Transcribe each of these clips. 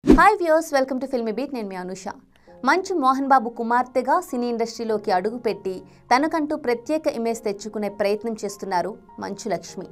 Hi viewers, welcome to filmy beat. నేను మీ అనుష. మంచు మోహన్ బాబు కుమార్తెగా సినీ ఇండస్ట్రీలోకి అడుగుపెట్టి తనకంటూ ప్రత్యేక ఇమేజ్ తెచ్చుకునే ప్రయత్నం చేస్తున్నారు మంచు లక్ష్మి.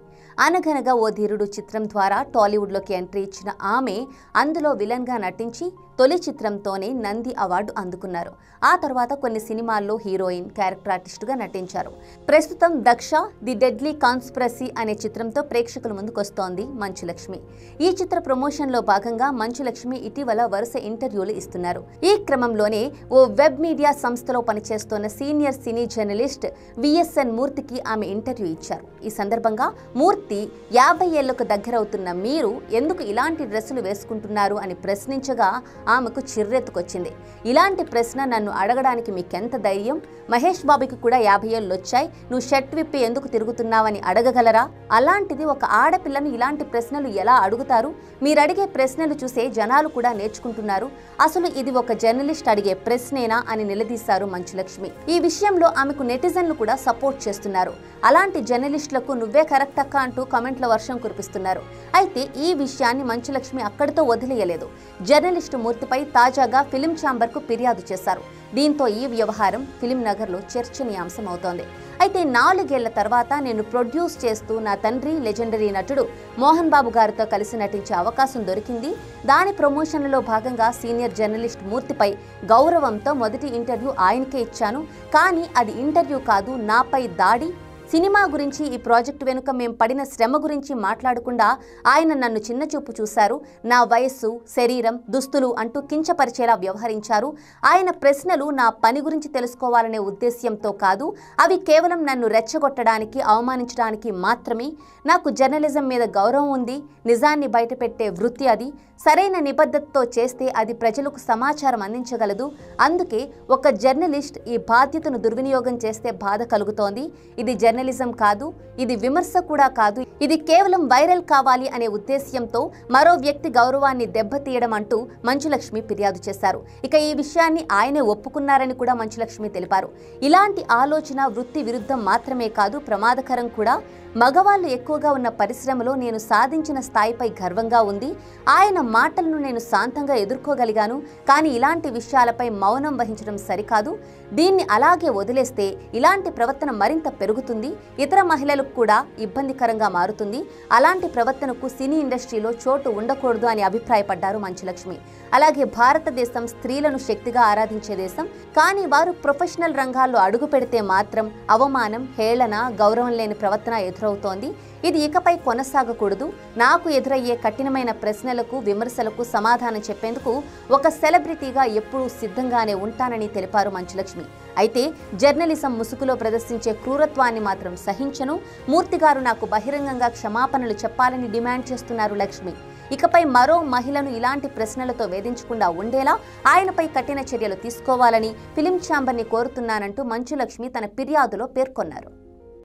అనగనగా ఓ ధీరుడు చిత్రం ద్వారా టాలీవుడ్లోకి ఎంట్రీ ఇచ్చిన ఆమె అందులో విలన్గా నటించి తొలి చిత్రంతోనే నంది అవార్డు అందుకున్నారు. ఆ తర్వాత కొన్ని సినిమాల్లో హీరోయిన్, క్యారెక్టర్ ఆర్టిస్టుగా నటించారు. ప్రస్తుతం దక్ష ది డెడ్లీ కాన్స్పిరసీ అనే చిత్రంతో ప్రేక్షకుల ముందుకొస్తోంది మంచు లక్ష్మి. ఈ చిత్ర ప్రమోషన్లో భాగంగా మంచు లక్ష్మి ఇటీవల వరుస ఇంటర్వ్యూలు ఇస్తున్నారు. ఈ క్రమంలోనే ఓ వెబ్ మీడియా సంస్థలో పనిచేస్తున్న సీనియర్ సినీ జర్నలిస్ట్ విఎస్ఎన్ మూర్తికి ఆమె ఇంటర్వ్యూ ఇచ్చారు. ఈ సందర్భంగా మూర్తి 50 ఏళ్లకు దగ్గరవుతున్న మీరు ఎందుకు ఇలాంటి డ్రెస్సులు వేసుకుంటున్నారు అని ప్రశ్నించగా ఆమెకు చిర్రెత్తుకొచ్చింది. ఇలాంటి ప్రశ్న నన్ను అడగడానికి మీకెంత ధైర్యం? మహేష్ బాబుకి కూడా 50 ఏళ్ళు వచ్చాయి, నువ్వు షర్ట్ విప్పి ఎందుకు తిరుగుతున్నావని అడగగలరా? అలాంటిది ఒక ఆడపిల్లను ఇలాంటి ప్రశ్నలు ఎలా అడుగుతారు? మీరు అడిగే ప్రశ్నలు చూసే జనాలు కూడా నేర్చుకుంటున్నారు. అసలు ఇది ఒక జర్నలిస్ట్ అడిగే ప్రశ్నేనా అని నిలదీశారు మంచు లక్ష్మి. ఈ విషయంలో ఆమెకు నెటిజన్లు కూడా సపోర్ట్ చేస్తున్నారు. అలాంటి జర్నలిస్టులకు నువ్వే కరెక్ట్ అక్క అంటూ కామెంట్ల వర్షం కురిపిస్తున్నారు. అయితే ఈ విషయాన్ని మంచు లక్ష్మి అక్కడితో వదిలేయలేదు. జర్నలిస్టు మూర్తిపై తాజాగా ఫిలిం ఛాంబర్కు ఫిర్యాదు చేశారు. దీంతో ఈ వ్యవహారం ఫిలిం నగర్లో చర్చనీయాంశం అవుతోంది. అయితే 4 ఏళ్ల తర్వాత నేను ప్రొడ్యూస్ చేస్తూ నా తండ్రి లెజెండరీ నటుడు మోహన్ బాబు గారితో కలిసి నటించే అవకాశం దొరికింది. దాని ప్రమోషన్లలో భాగంగా సీనియర్ జర్నలిస్ట్ మూర్తిపై గౌరవంతో మొదటి ఇంటర్వ్యూ ఆయనకే ఇచ్చాను. కానీ అది ఇంటర్వ్యూ కాదు, నాపై దాడి. సినిమా గురించి, ఈ ప్రాజెక్టు వెనుక మేం పడిన శ్రమ గురించి మాట్లాడకుండా ఆయన నన్ను చిన్నచూపు చూశారు. నా వయస్సు, శరీరం, దుస్తులు అంటూ కించపరిచేలా వ్యవహరించారు. ఆయన ప్రశ్నలు నా పని గురించి తెలుసుకోవాలనే ఉద్దేశ్యంతో కాదు, అవి కేవలం నన్ను రెచ్చగొట్టడానికి, అవమానించడానికి మాత్రమే. నాకు జర్నలిజం మీద గౌరవం ఉంది. నిజాన్ని బయటపెట్టే వృత్తి అది. సరైన నిబద్ధతతో చేస్తే అది ప్రజలకు సమాచారం అందించగలదు. అందుకే ఒక జర్నలిస్ట్ ఈ బాధ్యతను దుర్వినియోగం చేస్తే బాధ కలుగుతోంది. ఇది జర్నలిజం కాదు, ఇది విమర్శ కూడా కాదు. ఇది కేవలం వైరల్ కావాలి అనే ఉద్దేశ్యంతో మరో వ్యక్తి గౌరవాన్ని దెబ్బతీయడం అంటూ మంచులక్ష్మి ఫిర్యాదు చేశారు. ఇక ఈ విషయాన్ని ఆయనే ఒప్పుకున్నారని కూడా మంచులక్ష్మి తెలిపారు. ఇలాంటి ఆలోచన వృత్తి విరుద్ధం మాత్రమే కాదు, ప్రమాదకరం కూడా. మగవాళ్ళు ఎక్కువగా ఉన్న పరిశ్రమలో నేను సాధించిన స్థాయిపై గర్వంగా ఉంది. ఆయన మాటలను నేను శాంతంగా ఎదుర్కోగలిగాను. కానీ ఇలాంటి విషయాలపై మౌనం వహించడం సరికాదు. దీన్ని అలాగే వదిలేస్తే ఇలాంటి ప్రవర్తన మరింత పెరుగుతుంది, ఇతర మహిళలకు కూడా ఇబ్బందికరంగా మారుతుంది. అలాంటి ప్రవర్తనకు సినీ ఇండస్ట్రీలో చోటు ఉండకూడదు అని అభిప్రాయపడ్డారు మంచులక్ష్మి. అలాగే భారతదేశం స్త్రీలను శక్తిగా ఆరాధించే దేశం. కానీ వారు ప్రొఫెషనల్ రంగాల్లో అడుగు పెడితే మాత్రం అవమానం, హేళన, గౌరవం లేని ప్రవర్తన ఎదురవుతోంది. ఇది ఇకపై కొనసాగకూడదు. నాకు ఎదురయ్యే కఠినమైన ప్రశ్నలకు, విమర్శలకు సమాధానం చెప్పేందుకు ఒక సెలబ్రిటీగా ఎప్పుడూ సిద్ధంగానే ఉంటానని తెలిపారు మంచులక్ష్మి. అయితే జర్నలిజం ముసుగులో ప్రదర్శించే క్రూరత్వాన్ని మాత్రం సహించను. మూర్తి గారు నాకు బహిరంగంగా క్షమాపణలు చెప్పాలని డిమాండ్ చేస్తున్నారు లక్ష్మి. ఇకపై మరో మహిళను ఇలాంటి ప్రశ్నలతో వేధించకుండా ఉండేలా ఆయనపై కఠిన చర్యలు తీసుకోవాలని ఫిలిం ఛాంబర్ని కోరుతున్నానంటూ మంచులక్ష్మి తన ఫిర్యాదులో పేర్కొన్నారు.